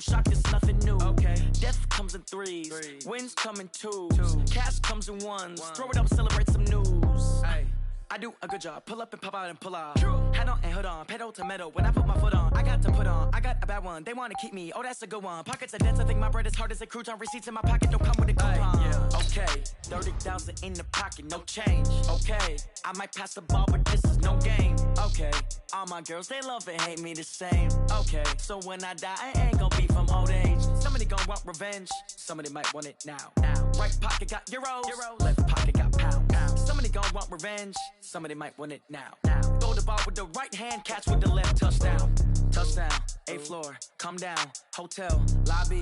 shock is nothing new. Okay. Death comes in threes. Wins come in twos. Cash comes in ones. Throw it up, celebrate some news. Ay. I do a good job. Pull up and pop out and pull out. True. Head on and hood on. Pedal to metal. When I put my foot on, I got to put on. I got a bad one. They want to keep me. Oh, that's a good one. Pockets are dense. I think my bread is hard as a crouton. Receipts in my pocket don't come with a coupon. Yeah. Okay. 30,000 in the pocket. No change. Okay. I might pass the ball, but this is no game. Okay. All my girls, they love and hate me the same. Okay. So when I die, I ain't gonna be from old age. Somebody gonna want revenge. Somebody might want it now. Right pocket got euros. Left pocket got pounds. Somebody gonna want revenge. Somebody might want it now. Throw the ball with the right hand, catch with the left. Touchdown. Touchdown. 8th floor. Come down. Hotel. Lobby.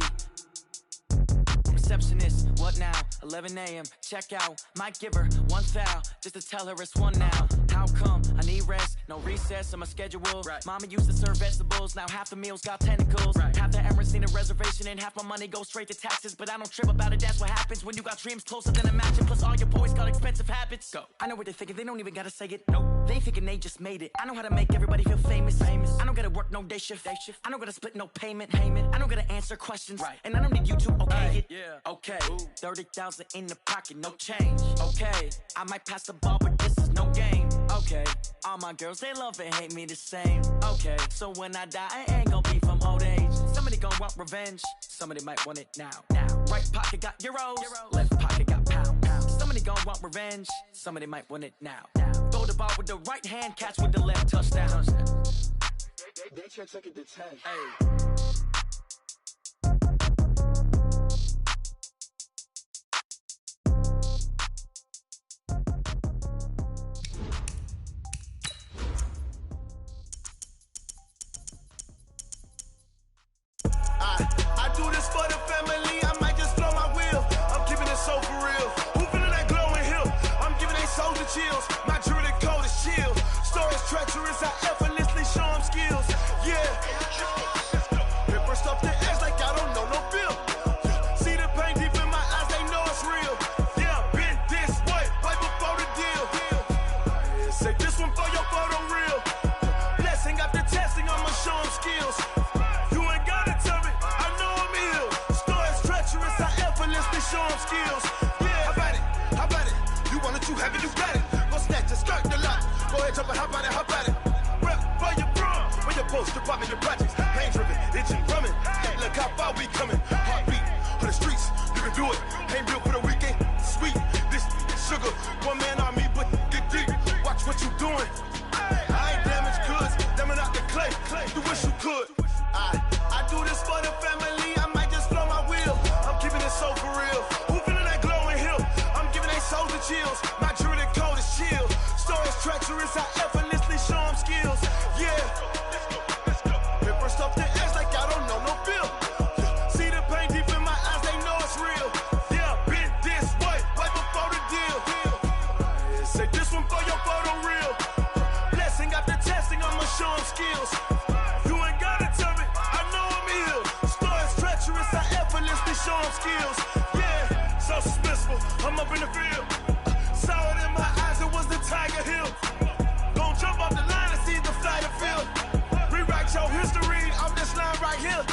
Receptionist, what now? 11 a.m. Check out. Might give her one foul just to tell her it's one now. How come? I need rest. No recess on my schedule. Right. Mama used to serve vegetables. Now half the meals got tentacles. Right. Half the Emirates need a reservation and half my money goes straight to taxes. But I don't trip about it. That's what happens when you got dreams closer than a mansion. Plus all your boys got expensive habits. Go. I know what they're thinking. They don't even gotta say it. Nope. They thinking they just made it. I know how to make everybody feel famous. I don't gotta work no day shift. I don't gotta split no payment. I don't gotta answer questions. Right. And I don't need you to okay it. Yeah. Okay. 30,000 in the pocket, no change. Okay. I might pass the ball, but this is no game. Okay. All my girls, they love and hate me the same. Okay. So when I die, I ain't gonna be from old age. Somebody gonna want revenge. Somebody might want it now. Right pocket got euros. Left pocket got pounds. Somebody gonna want revenge. Somebody might want it now. Throw the ball with the right hand, catch with the left. Touchdown. They check it to 10. Hey. I do this for the family, I might just blow my wheel. I'm keeping it so for real. Who feeling that glowing hill? I'm giving they soldier chills. My jewelry code is chill. Stories treacherous, I effortlessly show them skills. Yeah. Paper stuff the edge like I don't know no bill. See the pain deep in my eyes, they know it's real. Yeah, been this way, right before the deal. Say this one for your photo reel. Blessing after testing, I'ma show them skills. Show them skills. Yeah, how about it? You want it, you have it, you got it. Go snatch it, skirt the lot. Go ahead, jump it, how about it? Rep for your bro, for your post, your poppin' your projects. Pain driven, itching, drumming. Hey, look how far we coming. Heartbeat for the streets, you can do it. Ain't built for the weekend. Sweet, this sugar, one man army, but get deep. Watch what you doing. I ain't damaged goods, damn it out the clay. You wish you could. I do this for the family. I might just blow my wheel. I'm keeping it so for real. Who feeling that glowing hill? I'm giving they soldier chills. My jewelry code is chill. Stories treacherous, I effortlessly show them skills. Yeah. Paper stuff the edge like I don't know no bill. See the pain deep in my eyes, they know it's real. Yeah, been this way, right before the deal. Say this one for your photo reel. Blessing after testing, I'ma show them skills. You ain't gotta tell me, I know I'm ill. Stories treacherous, I effortlessly show them skills. Yeah, so suspenseful, I'm up in the field. Saw it in my eyes, it was the Tiger Hill. Gon' jump off the line and see the flight of field. Rewrite your history off this line right here.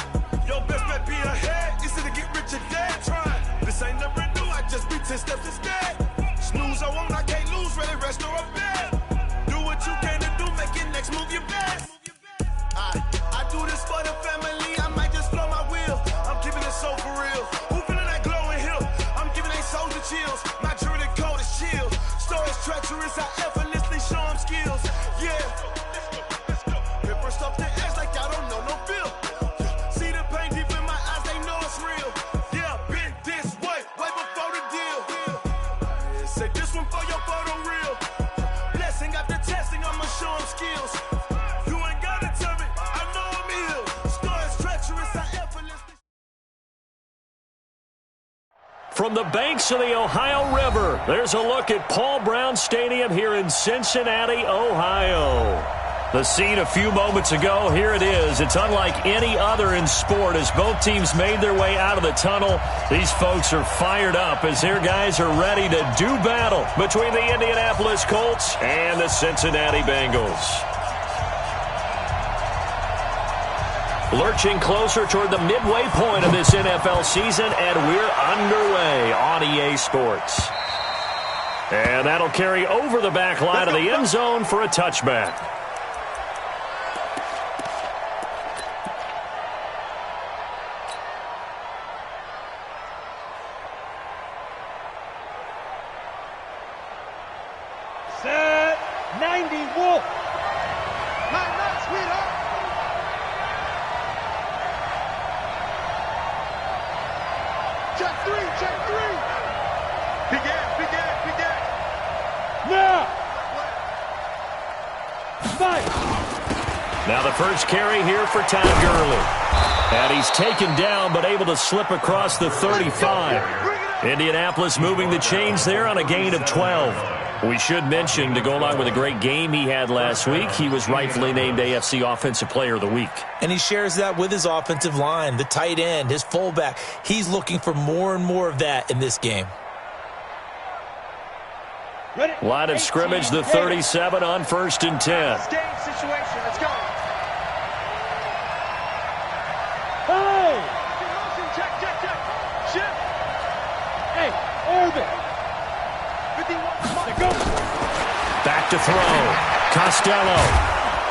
Your best bet be ahead, easy to get rich or dead. Trying, this ain't never new, I just be 10 steps instead. Snooze, I won't, I can't lose, ready, rest or a bed. Do what you can to do, make your next move your best. I do this for the family, I might just blow my wheel. I'm keeping it so for real. Who feeling that glowing hill? I'm giving they soldier chills. My jewelry code is chill. Stories treacherous, I effortlessly show them skills. Yeah. Paper stuff the edge like I don't know no bill. See the pain deep in my eyes, they know it's real. Yeah, been this way, way before the deal. Say this one for your photo reel. Blessing after testing, I'ma show them skills. From the banks of the Ohio River, there's a look at Paul Brown Stadium here in Cincinnati, Ohio. The scene a few moments ago, here it is. It's unlike any other in sport as both teams made their way out of the tunnel. These folks are fired up as their guys are ready to do battle between the Indianapolis Colts and the Cincinnati Bengals. Lurching closer toward the midway point of this NFL season, and we're underway on EA Sports. And that'll carry over the back line of the end zone for a touchback. Set 90 Wolf. Not sweetheart. Check three. Begin. Now. Fight. Now the first carry here for Todd Gurley. And he's taken down but able to slip across the 35. Indianapolis moving the chains there on a gain of 12. We should mention, to go along with a great game he had last week, he was rightfully named AFC Offensive Player of the Week. And he shares that with his offensive line, the tight end, his fullback. He's looking for more and more of that in this game. Line of scrimmage, the 37 on 1st and 10. Game situation. Let's go. Hey! Check. Shift. Hey, Irvin. 51. Go. Back to throw. Costello.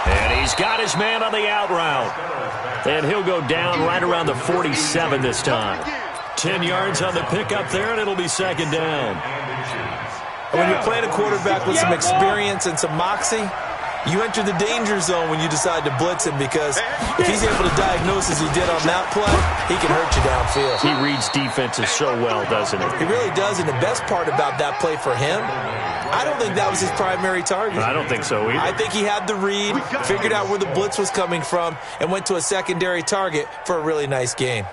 And he's got his man on the out route. And he'll go down right around the 47 this time. 10 yards on the pickup there, and it'll be second down. And when you're playing a quarterback with some experience and some moxie, you enter the danger zone when you decide to blitz him, because if he's able to diagnose as he did on that play, he can hurt you downfield. He reads defenses so well, doesn't he? He really does, and the best part about that play for him, I don't think that was his primary target. I don't think so either. I think he had the read, figured out where the blitz was coming from, and went to a secondary target for a really nice gain.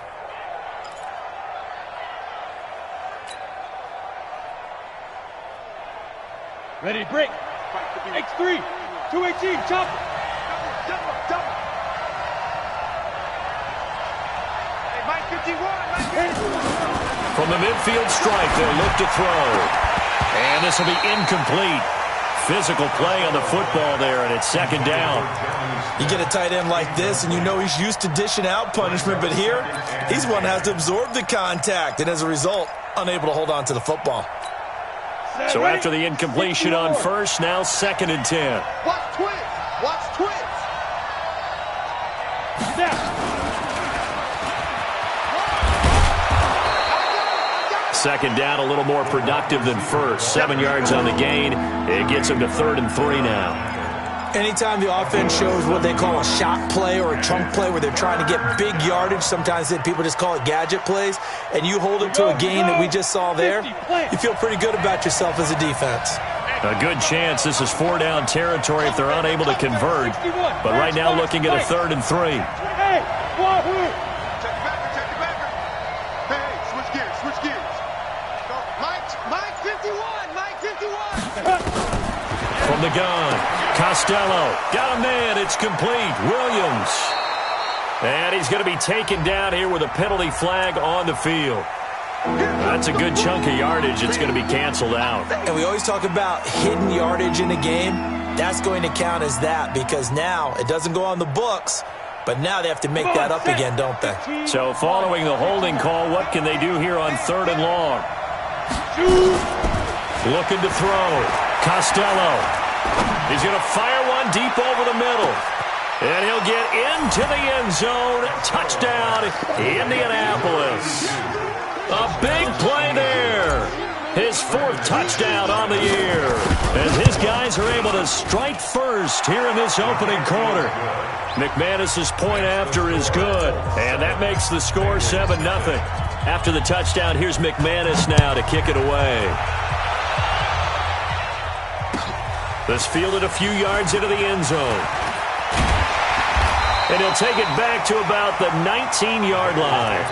Ready to break. X3. 218. Chop. Double. Hey, Mike 51. From the midfield stripe, they'll look to throw. And this will be incomplete. Physical play on the football there, and it's second down. You get a tight end like this, and you know he's used to dishing out punishment, but here, he's one that has to absorb the contact, and as a result, unable to hold on to the football. So after the incompletion on first, now 2nd and 10. Watch twins. Second down, a little more productive than first. 7 yards on the gain. It gets him to 3rd and 3 now. Anytime the offense shows what they call a shot play or a chunk play where they're trying to get big yardage, sometimes people just call it gadget plays, and you hold it to a gain that we just saw there, you feel pretty good about yourself as a defense. A good chance this is 4-down territory if they're unable to convert. But right now looking at a 3rd and 3. Hey, Wahoo! Check your backer. Hey, switch gears. Go. Mike 51. From the gun. Costello got a man. It's complete. Williams. And he's going to be taken down here with a penalty flag on the field. That's a good chunk of yardage. It's going to be canceled out. And we always talk about hidden yardage in a game. That's going to count as that, because now it doesn't go on the books, but now they have to make that up again, don't they? So following the holding call, what can they do here on 3rd and long? Looking to throw. Costello. He's going to fire one deep over the middle. And he'll get into the end zone. Touchdown, Indianapolis. A big play there. His 4th touchdown on the year. As his guys are able to strike first here in this opening quarter. McManus's point after is good. And that makes the score 7-0. After the touchdown, here's McManus now to kick it away. This fielded a few yards into the end zone. And he'll take it back to about the 19-yard line.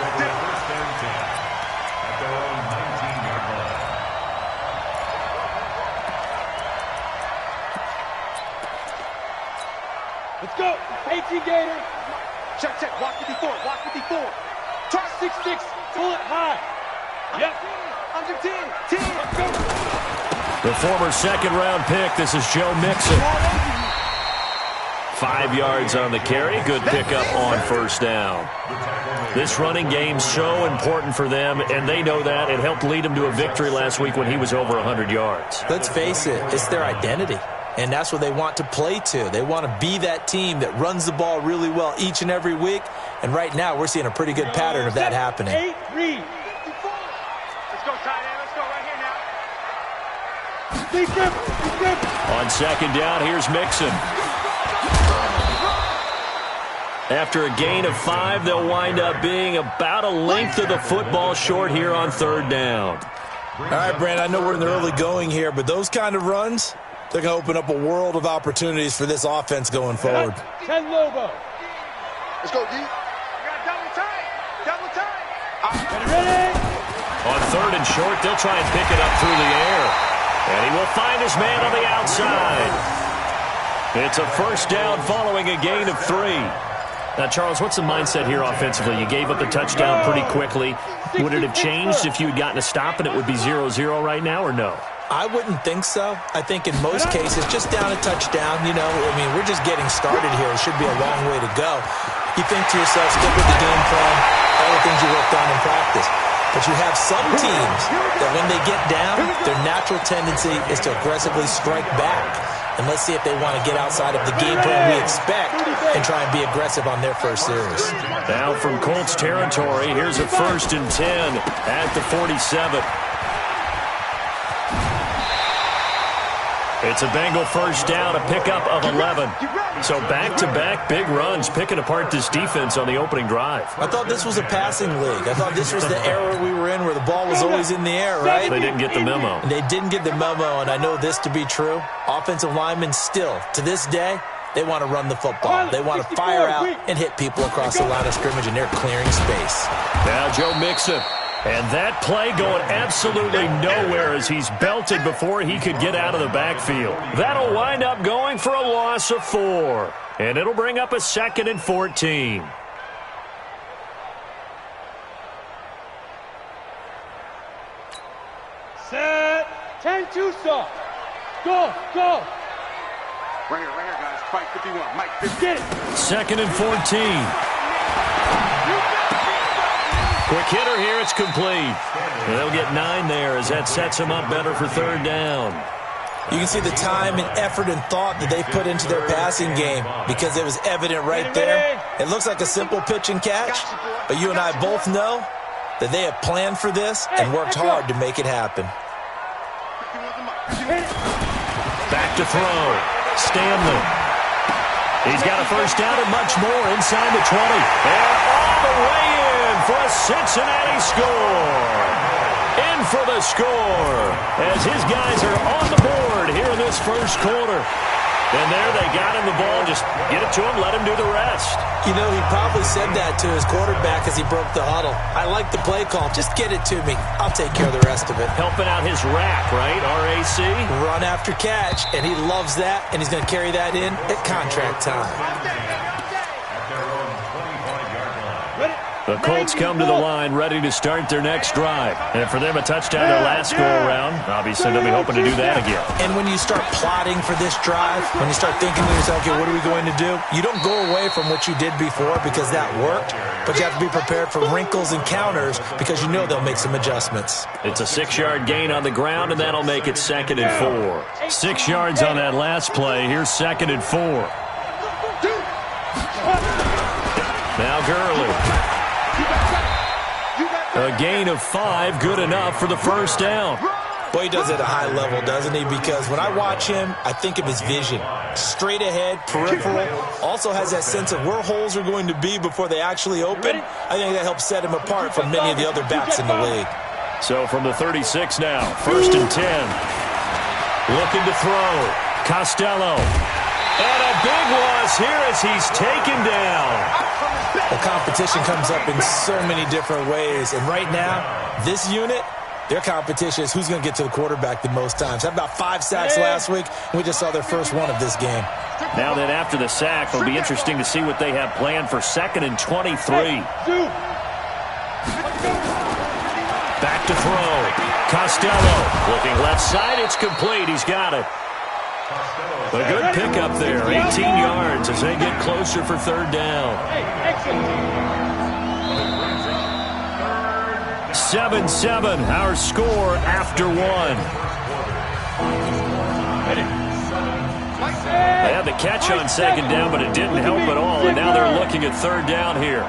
Let's go. 18 Gator. Check. Watch 54. Try 6-6. Pull it high. Yep. Under 10. Let's go. The former 2nd-round pick, this is Joe Mixon. 5 yards on the carry. Good pickup on first down. This running game's so important for them, and they know that. It helped lead them to a victory last week when he was over 100 yards. Let's face it, it's their identity, and that's what they want to play to. They want to be that team that runs the ball really well each and every week, and right now we're seeing a pretty good pattern of that happening. Let's go, tight end. Let's go right here now. On second down, here's Mixon. After a gain of 5, they'll wind up being about a length of the football short here on third down. All right, Brand, I know we're in the early going here, but those kind of runs, they're going to open up a world of opportunities for this offense going forward. 10 Lobo. Let's go, D. You got double tight. Double tight. Ready? On third and short, they'll try and pick it up through the air. And he will find his man on the outside. It's a first down following a gain of 3. Now, Charles, what's the mindset here offensively? You gave up the touchdown pretty quickly. Would it have changed if you had gotten a stop and it would be 0-0 right now, or no? I wouldn't think so. I think in most cases, just down a touchdown, you know, I mean, we're just getting started here. It should be a long way to go. You think to yourself, stick with the game plan, all the things you worked on in practice. But you have some teams that when they get down, their natural tendency is to aggressively strike back. And let's see if they want to get outside of the game plan we expect and try and be aggressive on their first series. Now from Colts territory, here's a 1st and 10 at the 47. It's a Bengal first down, a pickup of 11. So back-to-back big runs, picking apart this defense on the opening drive. I thought this was a passing league. I thought this was the era we were in where the ball was always in the air, right? They didn't get the memo. They didn't get the memo, and I know this to be true. Offensive linemen still, to this day, they want to run the football. They want to fire out and hit people across the line of scrimmage, and they're clearing space. Now Joe Mixon. And that play going absolutely nowhere as he's belted before he could get out of the backfield. That'll wind up going for a loss of 4. And it'll bring up a 2nd and 14. Set. 10 Tucson. Go. Right here, guys. Fight 51. Mike 50. Get it. 2nd and 14. Quick hitter here, it's complete. And they'll get 9 there as that sets them up better for third down. You can see the time and effort and thought that they put into their passing game because it was evident right there. It looks like a simple pitch and catch, but you and I both know that they have planned for this and worked hard to make it happen. Back to throw. Stanley. He's got a first down and much more inside the 20. And all the way in for a Cincinnati score. In for the score as his guys are on the board here in this first quarter. And there they got him the ball. Just get it to him, let him do the rest. You know, he probably said that to his quarterback as he broke the huddle. I like the play call. Just get it to me. I'll take care of the rest of it. Helping out his rack, right? RAC? Run after catch, and he loves that, and he's going to carry that in at contract time. The Colts come to the line ready to start their next drive. And for them, a touchdown their last go-around. Obviously, they'll be hoping to do that again. And when you start plotting for this drive, when you start thinking to yourself, okay, what are we going to do? You don't go away from what you did before because that worked, but you have to be prepared for wrinkles and counters because you know they'll make some adjustments. It's a 6-yard gain on the ground, and that'll make it 2nd and 4. 6 yards on that last play. Here's 2nd and 4. Now Gurley. A gain of 5, good enough for the first down. Boy, he does it at a high level, doesn't he? Because when I watch him, I think of his vision. Straight ahead, peripheral. Also has that sense of where holes are going to be before they actually open. I think that helps set him apart from many of the other backs in the league. So from the 36 now, 1st and 10. Looking to throw. Costello. And a big loss here as he's taken down. The competition comes up in so many different ways. And right now, this unit, their competition is who's going to get to the quarterback the most times. Had about 5 sacks last week, and we just saw their first one of this game. Now that after the sack, it'll be interesting to see what they have planned for 2nd and 23. Back to throw. Costello looking left side. It's complete. He's got it. A good pickup there, 18 yards as they get closer for third down. 7-7, our score after one. They had the catch on second down, but it didn't help at all, and now they're looking at third down here.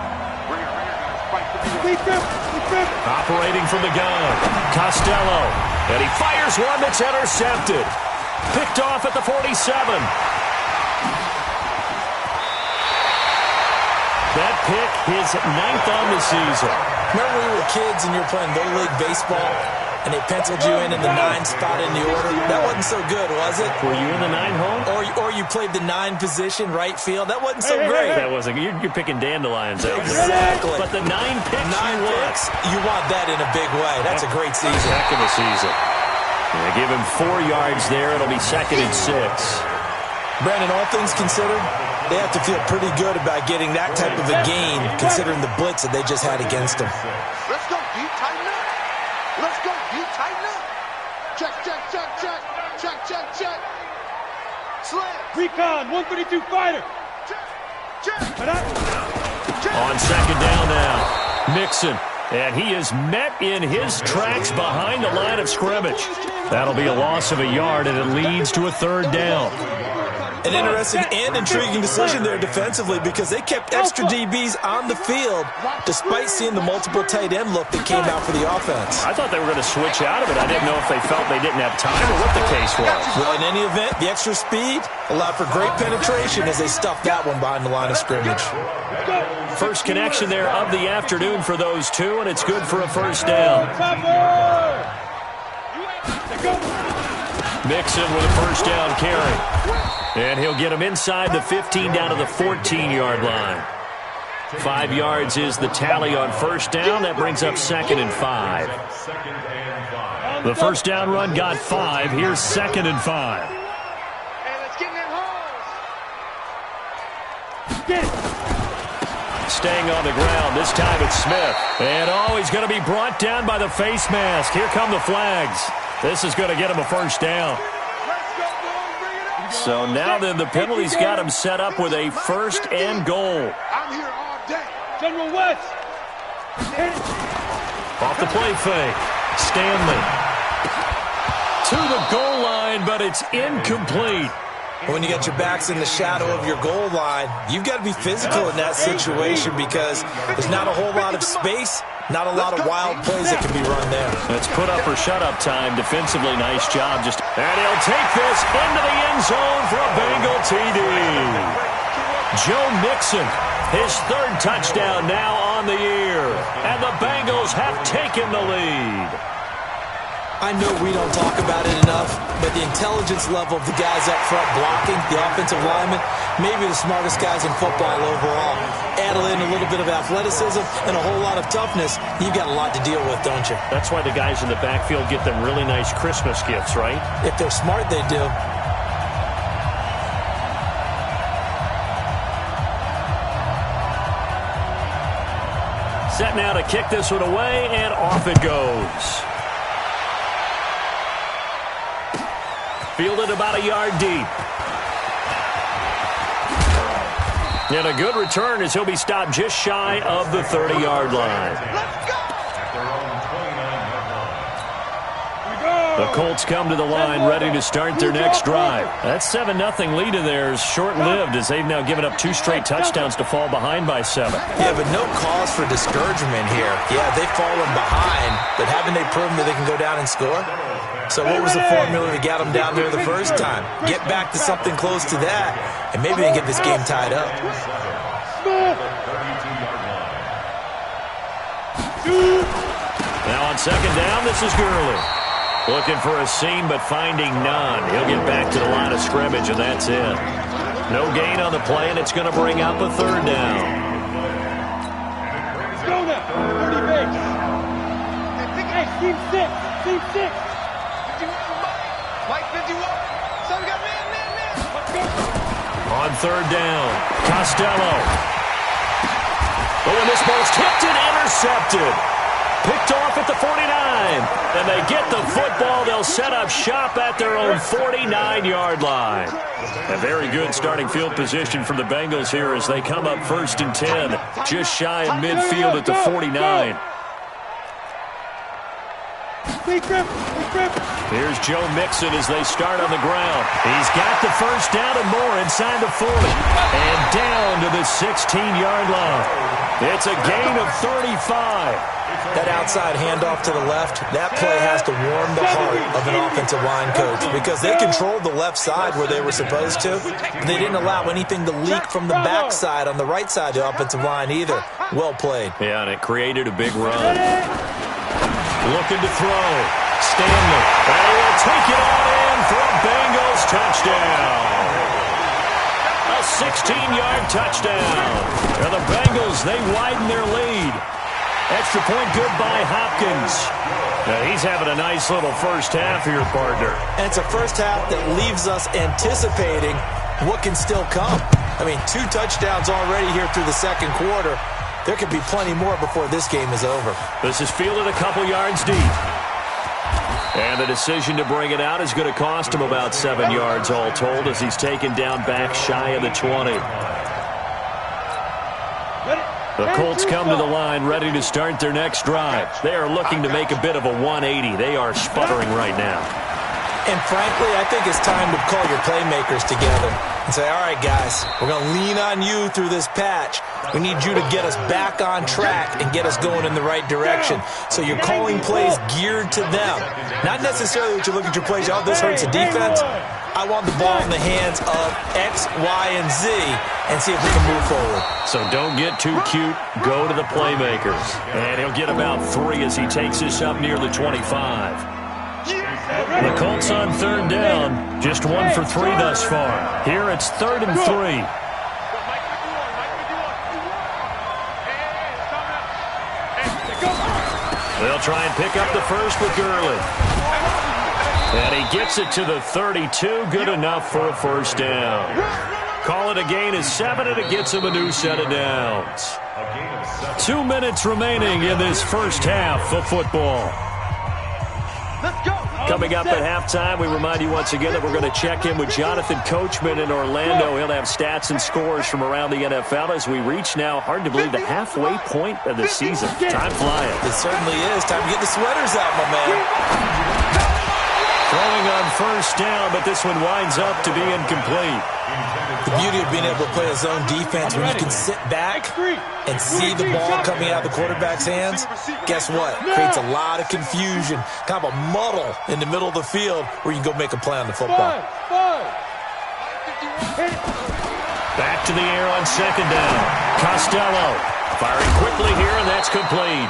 Operating from the gun, Costello, and he fires one that's intercepted. Picked off at the 47. That pick, his 9th on the season. Remember when we were kids and you were playing Little League Baseball and they penciled you in the 9 spot in the order? That wasn't so good, was it? Were you in the 9 hole? Or you played the 9 position, right field? That wasn't so great. That wasn't. You're picking dandelions out there. Exactly. But the 9 picks you want that in a big way. That's a great season. Heck of a season. They give him 4 yards there. It'll be 2nd and 6. Brandon, all things considered, they have to feel pretty good about getting that type of a gain, considering the blitz that they just had against them. Let's go, D, tighten up. Let's go, D, tighten up. Check, check, check, check. Check, check, check. Slam. Recon, 132 fighter. Check, check. On second down now, Mixon. And he is met in his tracks behind the line of scrimmage. That'll be a loss of a yard, and it leads to a third down. An interesting and intriguing decision there defensively because they kept extra DBs on the field despite seeing the multiple tight end look that came out for the offense. I thought they were going to switch out of it. I didn't know if they felt they didn't have time or what the case was. Well, in any event, the extra speed allowed for great penetration as they stuffed that one behind the line of scrimmage. First connection there of the afternoon for those two, and it's good for a first down. Mixon with a first down carry. And he'll get him inside the 15 down to the 14-yard line. 5 yards is the tally on first down. That brings up 2nd and 5. The first down run got 5. Here's 2nd and 5. And let's get in them holes. Staying on the ground. This time it's Smith. And he's going to be brought down by the face mask. Here come the flags. This is going to get him a first down. So now then the penalty's got him set up with a 1st and goal. I'm here all day. General West. Off the play fake. Stanley. To the goal line, but it's incomplete. When you got your backs in the shadow of your goal line, you've got to be physical in that situation because there's not a whole lot of space, not a lot of wild plays that can be run there. It's put up or shut up time. Defensively, nice job. And he'll take this into the end zone for a Bengal TD. Joe Mixon, his 3rd touchdown now on the year. And the Bengals have taken the lead. I know we don't talk about it enough, but the intelligence level of the guys up front blocking, the offensive linemen, maybe the smartest guys in football overall. Add in a little bit of athleticism and a whole lot of toughness, you've got a lot to deal with, don't you? That's why the guys in the backfield get them really nice Christmas gifts, right? If they're smart, they do. Set now to kick this one away, and off it goes. Fielded about a yard deep. And a good return as he'll be stopped just shy of the 30-yard line. Let's go. The Colts come to the line ready to start their next drive. That 7-0 lead of theirs short-lived as they've now given up 2 straight touchdowns to fall behind by 7. Yeah, but no cause for discouragement here. Yeah, they've fallen behind, but haven't they proven that they can go down and score? So what was the formula that got them down there the first time? Get back to something close to that, and maybe they can get this game tied up. Now on second down, this is Gurley. Looking for a seam, but finding none. He'll get back to the line of scrimmage, and that's it. No gain on the play, and it's going to bring up a 3rd down. Let's go now. 30 base. Hey, team 6. Team 6. 51, Mike 51. So we got man. Let's go. On 3rd down, Costello. Oh, and this ball's tipped and intercepted. Picked off at the 49. And they get the football. They'll set up shop at their own 49-yard line. A very good starting field position for the Bengals here as they come up 1st and 10. Just shy of midfield at the 49. Here's Joe Mixon as they start on the ground. He's got the first down and more inside the 40. And down to the 16-yard line. It's a gain of 35. That outside handoff to the left, that play has to warm the heart of an offensive line coach because they controlled the left side where they were supposed to. But they didn't allow anything to leak from the backside on the right side of the offensive line either. Well played. Yeah, and it created a big run. Looking to throw. Stanley. They will take it on in for a Bengals touchdown. A 16-yard touchdown. And the Bengals, they widen their lead. Extra point good by Hopkins. Now he's having a nice little first half here, partner. And it's a first half that leaves us anticipating what can still come. I mean, 2 touchdowns already here through the second quarter. There could be plenty more before this game is over. This is fielded a couple yards deep. And the decision to bring it out is going to cost him about 7 yards all told as he's taken down back shy of the 20. The Colts come to the line ready to start their next drive. They are looking to make a bit of a 180. They are sputtering right now. And frankly, I think it's time to call your playmakers together and say, all right, guys, we're going to lean on you through this patch. We need you to get us back on track and get us going in the right direction. So you're calling plays geared to them. Not necessarily that you look at your plays, oh, this hurts the defense. I want the ball in the hands of X, Y, and Z and see if we can move forward. So don't get too cute. Go to the playmakers. And he'll get about 3 as he takes this up near the 25. The Colts on 3rd down. Just 1 for 3 thus far. Here it's 3rd and 3. They'll try and pick up the first with Gurley. And he gets it to the 32. Good enough for a first down. Call it a gain of 7, and it gets him a new set of downs. 2 minutes remaining in this first half of football. Coming up at halftime, we remind you once again that we're going to check in with Jonathan Coachman in Orlando. He'll have stats and scores from around the NFL as we reach now, hard to believe, the halfway point of the season. Time flying. It certainly is. Time to get the sweaters out, my man. Throwing on first down, but this one winds up to be incomplete. The beauty of being able to play a zone defense when you can sit back and see the ball coming out of the quarterback's hands, guess what? Creates a lot of confusion, kind of a muddle in the middle of the field where you can go make a play on the football. Back to the air on 2nd down. Costello firing quickly here, and that's complete.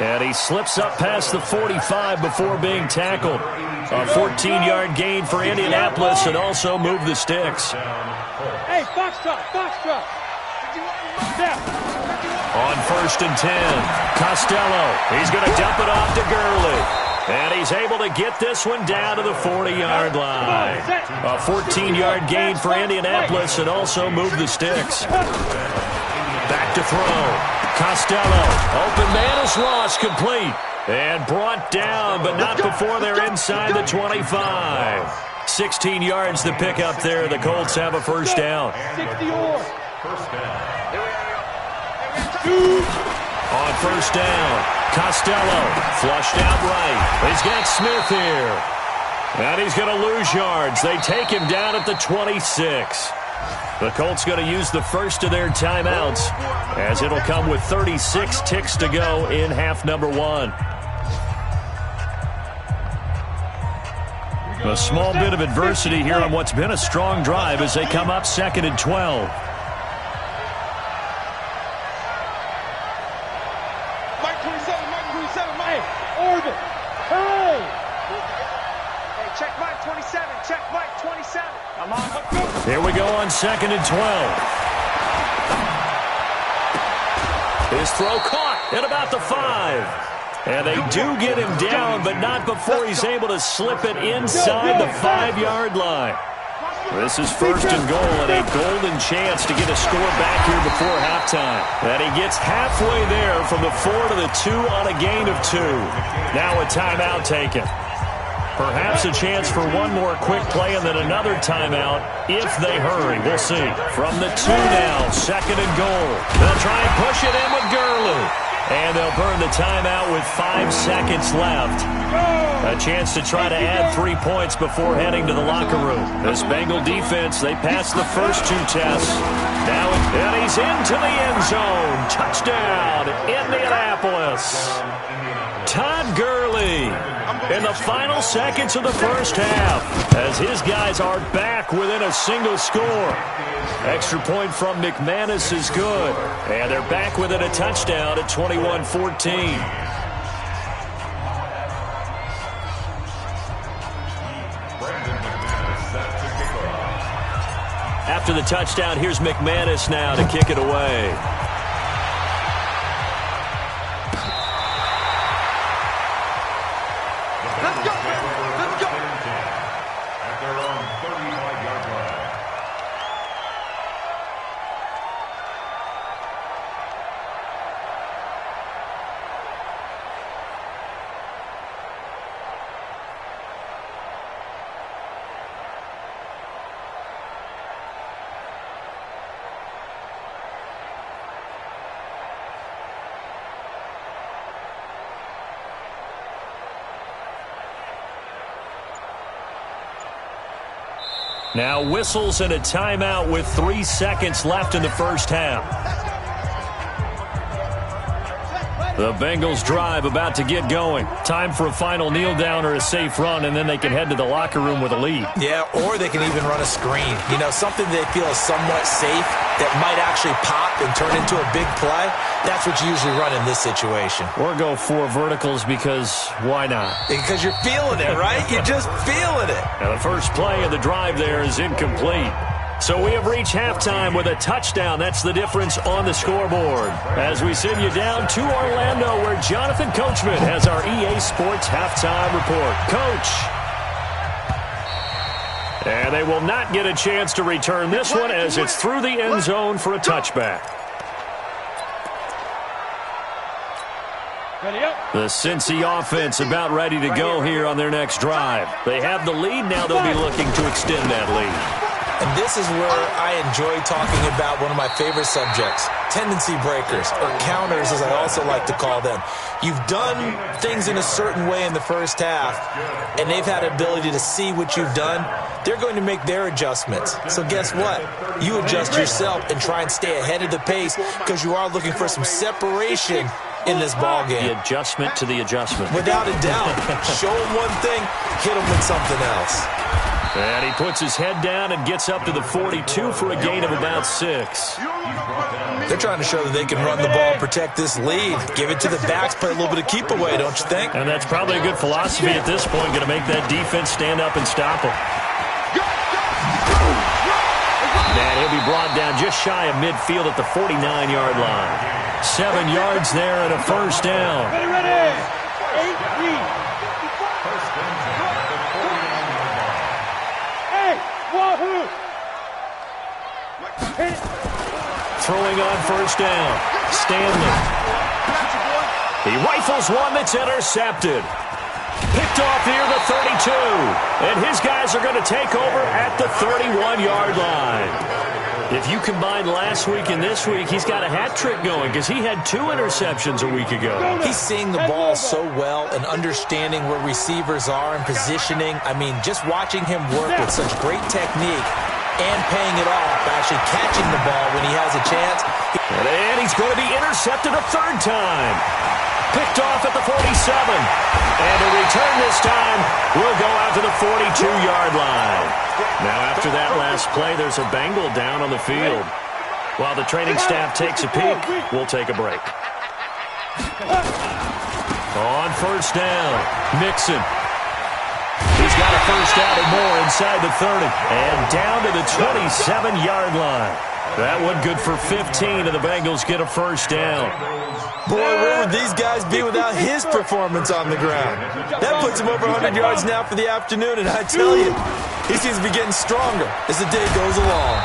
And he slips up past the 45 before being tackled. A 14-yard gain for Indianapolis and also moved the sticks. Hey, foxtrot. On 1st and 10, Costello. He's going to dump it off to Gurley. And he's able to get this one down to the 40-yard line. A 14-yard gain for Indianapolis and also moved the sticks. Back to throw. Costello, open man is lost, complete, and brought down, but not before they're inside the 25. 16 yards to pick up there. The Colts have a first down. On first down, Costello flushed out right. He's got Smith here, and he's going to lose yards. They take him down at the 26. The Colts going to use the first of their timeouts as it'll come with 36 ticks to go in half number 1. A small bit of adversity here on what's been a strong drive as they come up 2nd and 12. Mike 27, Mike. Orbit. Hey! Hey, check Mike 27, check Mike 27. Come on, let's go. Here we go on 2nd and 12. His throw caught at about the 5. And they do get him down, but not before he's able to slip it inside the 5-yard line. This is first and goal and a golden chance to get a score back here before halftime. And he gets halfway there from the 4 to the 2 on a gain of 2. Now a timeout taken. Perhaps a chance for one more quick play and then another timeout if they hurry. We'll see. From the 2 now, second and goal. They'll try and push it in with Gurley. And they'll burn the timeout with 5 seconds left. A chance to try to add 3 points before heading to the locker room. This Bengal defense, they passed the first 2 tests. Now, and he's into the end zone. Touchdown, Indianapolis. Todd Gurley in the final seconds of the first half as his guys are back within a single score. Extra point from McManus is good. And they're back within a touchdown at 21-14. After the touchdown, here's McManus now to kick it away. Let's go, let's go. At their own 35-yard line. Now whistles and a timeout with 3 seconds left in the first half. The Bengals drive about to get going. Time for a final kneel down or a safe run, and then they can head to the locker room with a lead. Yeah, or they can even run a screen. You know, something they feel is somewhat safe that might actually pop and turn into a big play. That's what you usually run in this situation. Or go 4 verticals because why not? Because you're feeling it, right? You're just feeling it. Now the first play of the drive there is incomplete. So we have reached halftime with a touchdown. That's the difference on the scoreboard. As we send you down to Orlando, where Jonathan Coachman has our EA Sports halftime report. Coach. And they will not get a chance to return this one as it's through the end zone for a touchback. The Cincy offense about ready to go here on their next drive. They have the lead. Now they'll be looking to extend that lead. And this is where I enjoy talking about one of my favorite subjects, tendency breakers, or counters as I also like to call them. You've done things in a certain way in the first half, and they've had ability to see what you've done. They're going to make their adjustments. So guess what? You adjust yourself and try and stay ahead of the pace because you are looking for some separation in this ball game. The adjustment to the adjustment. Without a doubt. Show them one thing, hit them with something else. And he puts his head down and gets up to the 42 for a gain of about 6. They're trying to show that they can run the ball and protect this lead. Give it to the backs, play a little bit of keep away, don't you think? And that's probably a good philosophy at this point, going to make that defense stand up and stop him. And he'll be brought down just shy of midfield at the 49-yard line. 7 yards there and a first down. Ready. 8-3. Wahoo! Throwing on first down. Stanley. He rifles one that's intercepted. Picked off near the 32. And his guys are going to take over at the 31-yard line. If you combine last week and this week, he's got a hat trick going because he had 2 interceptions a week ago. He's seeing the ball so well and understanding where receivers are and positioning. I mean, just watching him work with such great technique and paying it off, actually catching the ball when he has a chance. And he's going to be intercepted a 3rd time. Picked off at the 47. And a return this time will go out to the 42-yard line. Now, after that last play, there's a Bengal down on the field. While the training staff takes a peek, we'll take a break. On first down, Mixon. He's got a first down and more inside the 30. And down to the 27-yard line. That one good for 15, and the Bengals get a first down. Boy, where would these guys be without his performance on the ground? That puts him over 100 yards now for the afternoon, and I tell you, he seems to be getting stronger as the day goes along.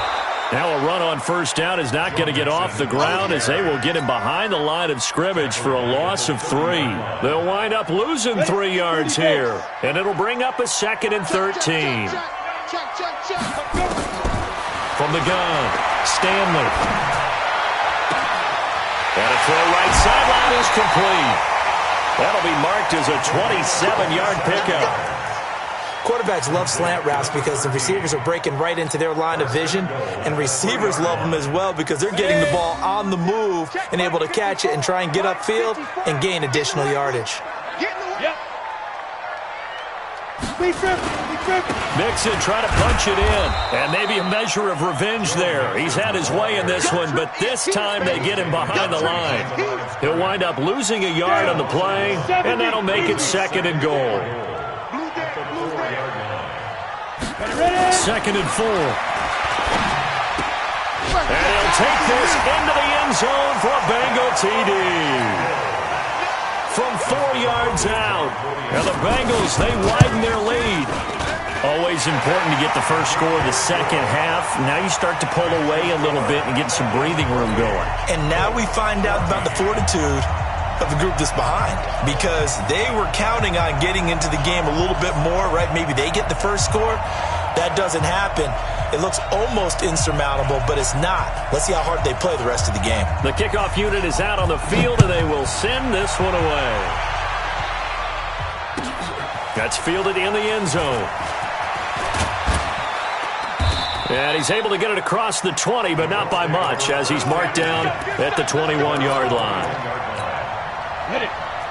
Now a run on first down is not going to get off the ground as they will get him behind the line of scrimmage for a loss of 3. They'll wind up losing 3 yards here, and it'll bring up a 2nd and 13. From the gun, Stanley. And a throw right sideline is complete. That'll be marked as a 27-yard pickup. Quarterbacks love slant routes because the receivers are breaking right into their line of vision, and receivers love them as well because they're getting the ball on the move and able to catch it and try and get upfield and gain additional yardage. Mixon trying to punch it in, and maybe a measure of revenge there. He's had his way in this one, but this time they get him behind the line. He'll wind up losing a yard on the play, and that'll make it 2nd and goal. 2nd and 4. And he'll take this into the end zone for a Bengal TD. From 4 yards out. And the Bengals, they widen their lead. Always important to get the first score of the second half. Now you start to pull away a little bit and get some breathing room going. And now we find out about the fortitude of the group that's behind, because they were counting on getting into the game a little bit more, right? Maybe they get the first score. That doesn't happen. It looks almost insurmountable, but it's not. Let's see how hard they play the rest of the game. The kickoff unit is out on the field, and they will send this one away. That's fielded in the end zone. And he's able to get it across the 20, but not by much, as he's marked down at the 21-yard line.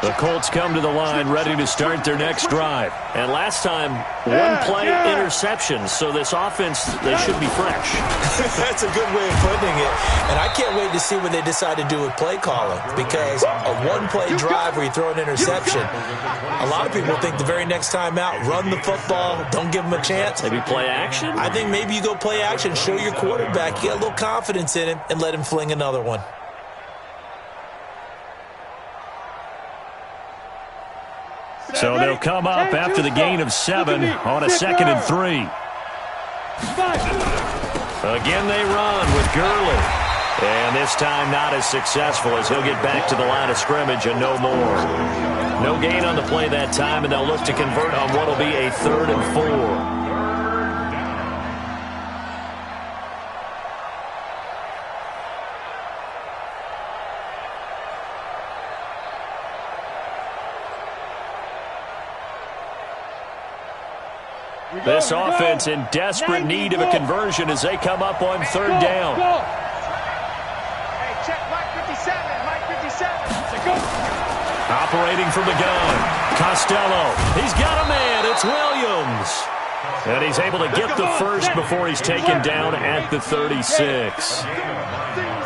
The Colts come to the line ready to start their next drive. And last time, one-play interception, so this offense, they should be fresh. That's a good way of putting it. And I can't wait to see what they decide to do with play calling, because a one-play drive where you throw an interception, a lot of people think the very next time out, run the football, don't give them a chance. Maybe play action? I think maybe you go play action, show your quarterback, get a little confidence in him, and let him fling another one. So they'll come up after the gain of 7 on a 2nd and 3. Again they run with Gurley. And this time not as successful, as he'll get back to the line of scrimmage and no more. No gain on the play that time, and they'll look to convert on what will be a 3rd and 4. This offense in desperate need of a conversion as they come up on 3rd down. Hey, check Mike 57. Mike 57. Operating from the gun. Costello. He's got a man. It's Williams. And he's able to get the first before he's taken down at the 36.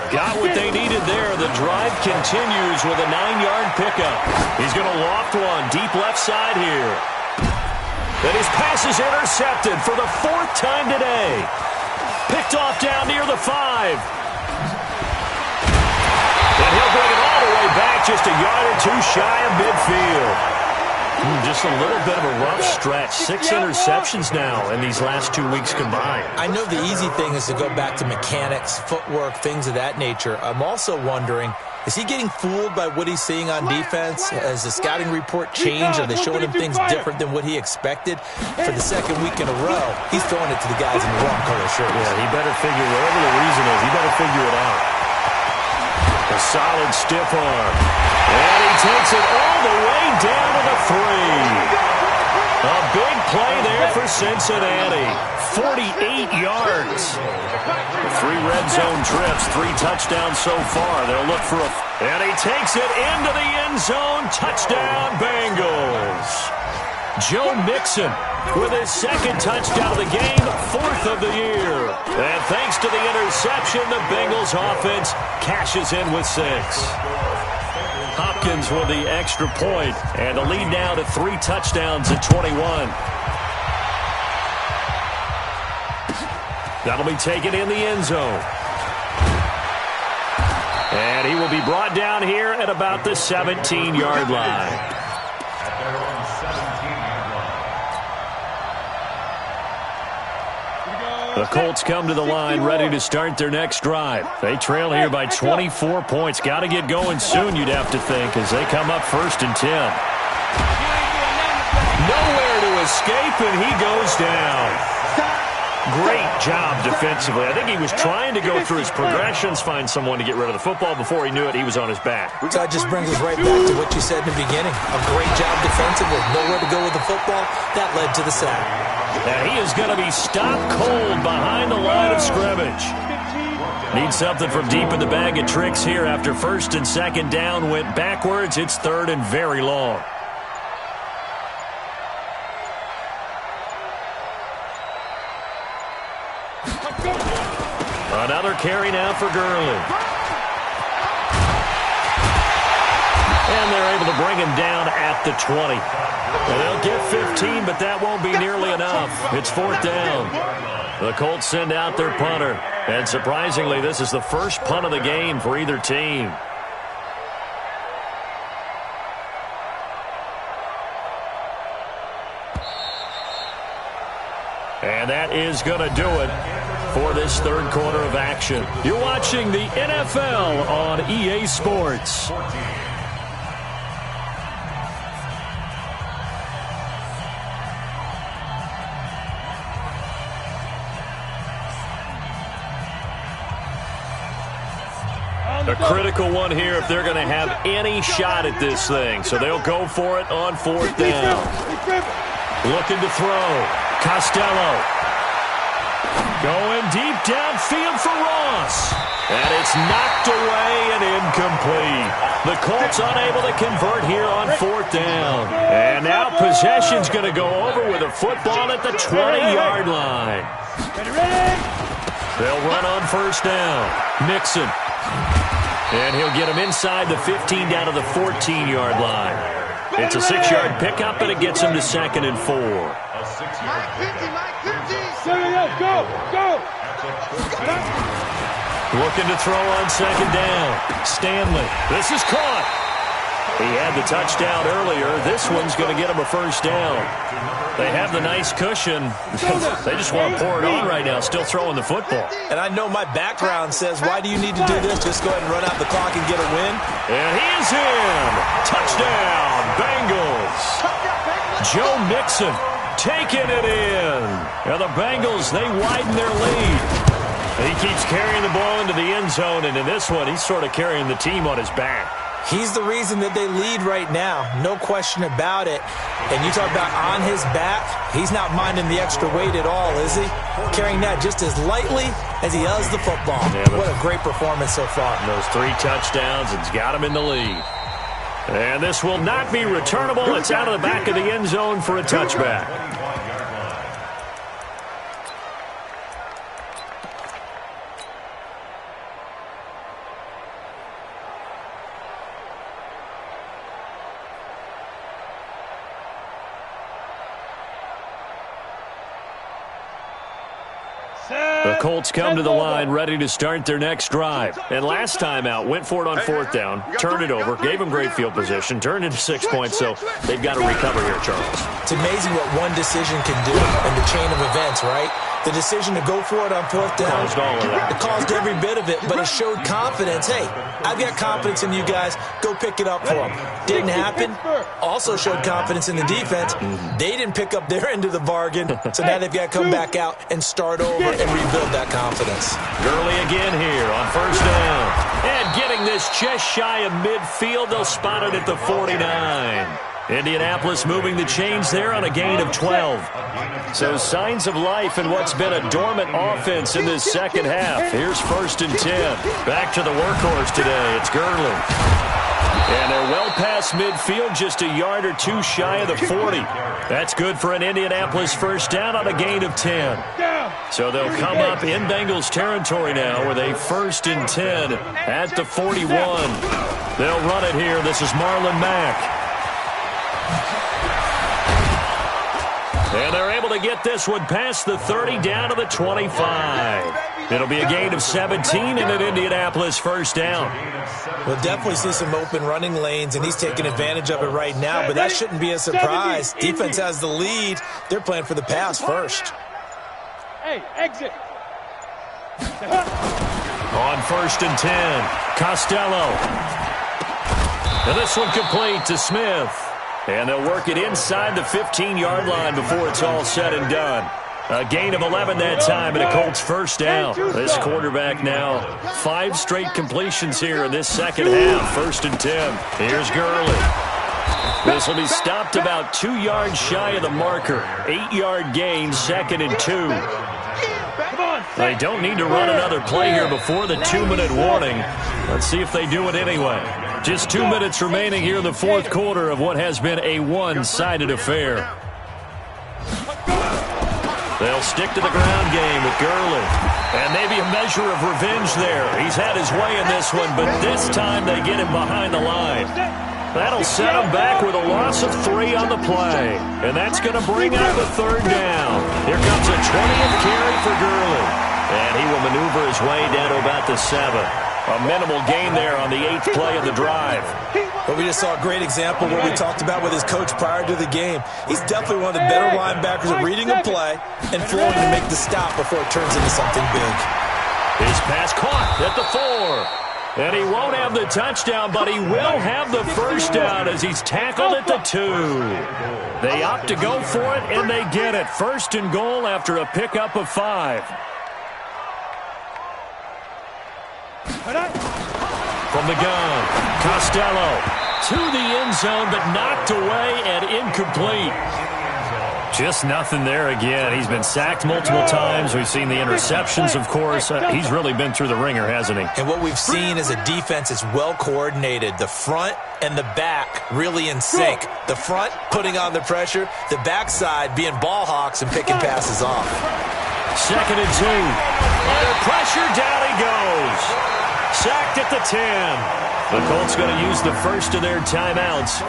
Got what they needed there. The drive continues with a 9-yard pickup. He's going to loft one deep left side here. And his pass is intercepted for the 4th time today. Picked off down near the 5. And he'll bring it all the way back just a yard or 2 shy of midfield. Just a little bit of a rough stretch. 6 interceptions now in these last 2 weeks combined. I know the easy thing is to go back to mechanics, footwork, things of that nature. I'm also wondering, is he getting fooled by what he's seeing on defense? Has the scouting report changed? Are they showing him things different than what he expected? For the 2nd week in a row, he's throwing it to the guys in the wrong color shirts. Yeah, he better figure, whatever the reason is, he better figure it out. A solid stiff arm. And he takes it all the way down to the 3. A big play there for Cincinnati. 48 yards. 3 red zone trips, 3 touchdowns so far. They'll look for a... And he takes it into the end zone. Touchdown, Bengals. Joe Mixon with his 2nd touchdown of the game, 4th of the year. And thanks to the interception, the Bengals offense cashes in with 6. Hopkins with the extra point, and the lead now to 3 touchdowns at 21. That'll be taken in the end zone. And he will be brought down here at about the 17-yard line. At their own 17-yard line. The Colts come to the line ready to start their next drive. They trail here by 24 points. Got to get going soon, you'd have to think, as they come up 1st and 10. Nowhere to escape, and he goes down. Great job defensively. I think he was trying to go through his progressions, find someone to get rid of the football. Before he knew it, he was on his back. So that just brings us right back to what you said in the beginning. A great job defensively. Nowhere to go with the football. That led to the sack. And he is going to be stopped cold behind the line of scrimmage. Needs something from deep in the bag of tricks here after 1st and 2nd down went backwards. It's 3rd and very long. Another carry now for Gurley. And they're able to bring him down at the 20. And they'll get 15, but that won't be nearly enough. It's 4th down. The Colts send out their punter. And surprisingly, this is the first punt of the game for either team. And that is going to do it for this 3rd quarter of action. You're watching the NFL on EA Sports. A critical one here if they're going to have any shot at this thing. So they'll go for it on 4th down. Looking to throw. Costello. Going deep downfield for Ross. And it's knocked away and incomplete. The Colts unable to convert here on 4th down. And now possession's going to go over with a football at the 20-yard line. They'll run on 1st down. Mixon. And he'll get him inside the 15 down to the 14-yard line. It's a 6-yard pickup, and it gets him to 2nd and 4. Go! Looking to throw on 2nd down. Stanley. This is caught. He had the touchdown earlier. This one's going to get him a 1st down. They have the nice cushion. They just want to pour it on right now, still throwing the football. And I know my background says, why do you need to do this? Just go ahead and run out the clock and get a win. And he is in. Touchdown, Bengals. Joe Mixon taking it in. Now the Bengals, they widen their lead. He keeps carrying the ball into the end zone, and in this one, he's sort of carrying the team on his back. He's the reason that they lead right now. No question about it. And you talk about on his back, he's not minding the extra weight at all, is he? Carrying that just as lightly as he does the football. Yeah, what a great performance so far. Those 3 touchdowns, it's got him in the lead. And this will not be returnable. It's out of the back of the end zone for a touchback. The Colts come to the line ready to start their next drive. And last time out, went for it on 4th down, turned it over, gave them great field position, turned into 6 points, so they've got to recover here, Charles. It's amazing what one decision can do in the chain of events, right? The decision to go for it on 4th down, it caused every bit of it, but it showed confidence. Hey, I've got confidence in you guys. Go pick it up for them. Didn't happen. Also showed confidence in the defense. They didn't pick up their end of the bargain, so now they've got to come back out and start over and rebuild that confidence. Gurley again here on 1st down. And getting this just shy of midfield, they'll spot it at the 49. Indianapolis moving the chains there on a gain of 12. So signs of life in what's been a dormant offense in this second half. Here's 1st and 10. Back to the workhorse today. It's Gurley. And they're well past midfield, just a yard or 2 shy of the 40. That's good for an Indianapolis 1st down on a gain of 10. So they'll come up in Bengals territory now with a 1st and 10 at the 41. They'll run it here. This is Marlon Mack. And they're able to get this one past the 30 down to the 25. It'll be a gain of 17 and an Indianapolis first down. We'll definitely see some open running lanes, and he's taking advantage of it right now, but that shouldn't be a surprise. Defense has the lead. They're playing for the pass first. Hey, exit. On 1st and 10, Costello. And this one complete to Smith. And they'll work it inside the 15-yard line before it's all said and done. A gain of 11 that time, and a Colts first down. This quarterback now, 5 straight completions here in this second half. 1st and 10. Here's Gurley. This will be stopped about 2 yards shy of the marker. 8-yard gain, 2nd and 2. They don't need to run another play here before the 2-minute warning. Let's see if they do it anyway. Just 2 minutes remaining here in the fourth quarter of what has been a one-sided affair. They'll stick to the ground game with Gurley. And maybe a measure of revenge there. He's had his way in this one, but this time they get him behind the line. That'll set him back with a loss of 3 on the play. And that's going to bring up a 3rd down. Here comes a 20th carry for Gurley. And he will maneuver his way down to about the 7. A minimal gain there on the 8th play of the drive. But we just saw a great example of what we talked about with his coach prior to the game. He's definitely one of the better linebackers at reading a play and flowing to make the stop before it turns into something big. His pass caught at the 4. And he won't have the touchdown, but he will have the first down as he's tackled at the 2. They opt to go for it, and they get it. 1st and goal after a pickup of 5. From the gun, Costello to the end zone, but knocked away and incomplete. Just nothing there again. He's been sacked multiple times. We've seen the interceptions, of course. He's really been through the ringer, hasn't he? And what we've seen is a defense is well coordinated. The front and the back really in sync. The front putting on the pressure, the backside being ball hawks and picking passes off. 2nd and 2. Under pressure, down he goes. Sacked at the 10. The Colts going to use the first of their timeouts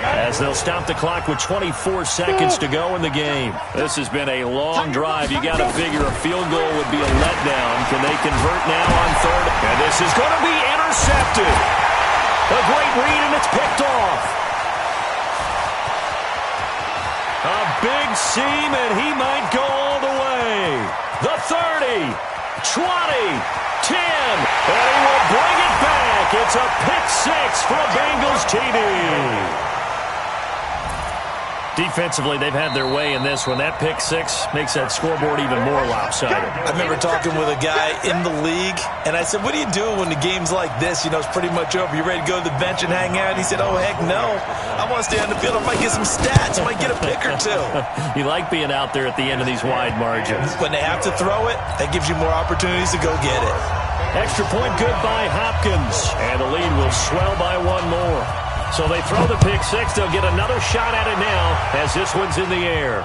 as they'll stop the clock with 24 seconds to go in the game. This has been a long drive. You got to figure a field goal would be a letdown. Can they convert now on 3rd? And this is going to be intercepted. A great read, and it's picked off. A big seam, and he might go all the way. The 30, 20, 10, and he will bring it back. It's a pick 6 for a Bengals TD. Defensively, they've had their way in this one. That pick 6 makes that scoreboard even more lopsided. I remember talking with a guy in the league, and I said, what do you do when the game's like this? You know, it's pretty much over. You ready to go to the bench and hang out? He said, oh, heck no. I want to stay on the field. I might get some stats. I might get a pick or 2. You like being out there at the end of these wide margins. When they have to throw it, that gives you more opportunities to go get it. Extra point good by Hopkins, and the lead will swell by 1 more. So they throw the pick 6. They'll get another shot at it now as this one's in the air.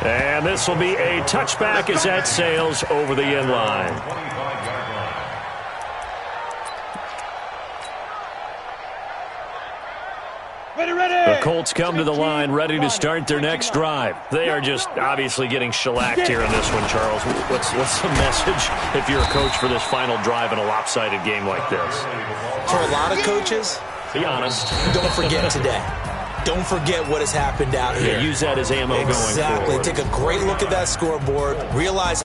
And this will be a touchback as that sails over the end line. The Colts come to the line ready to start their next drive. They are just obviously getting shellacked here in this one, Charles. What's the message if you're a coach for this final drive in a lopsided game like this? For a lot of coaches, be honest. Don't forget today. Don't forget what has happened out here. Yeah, use that as ammo going forward. Exactly. Take a great look at that scoreboard. Realize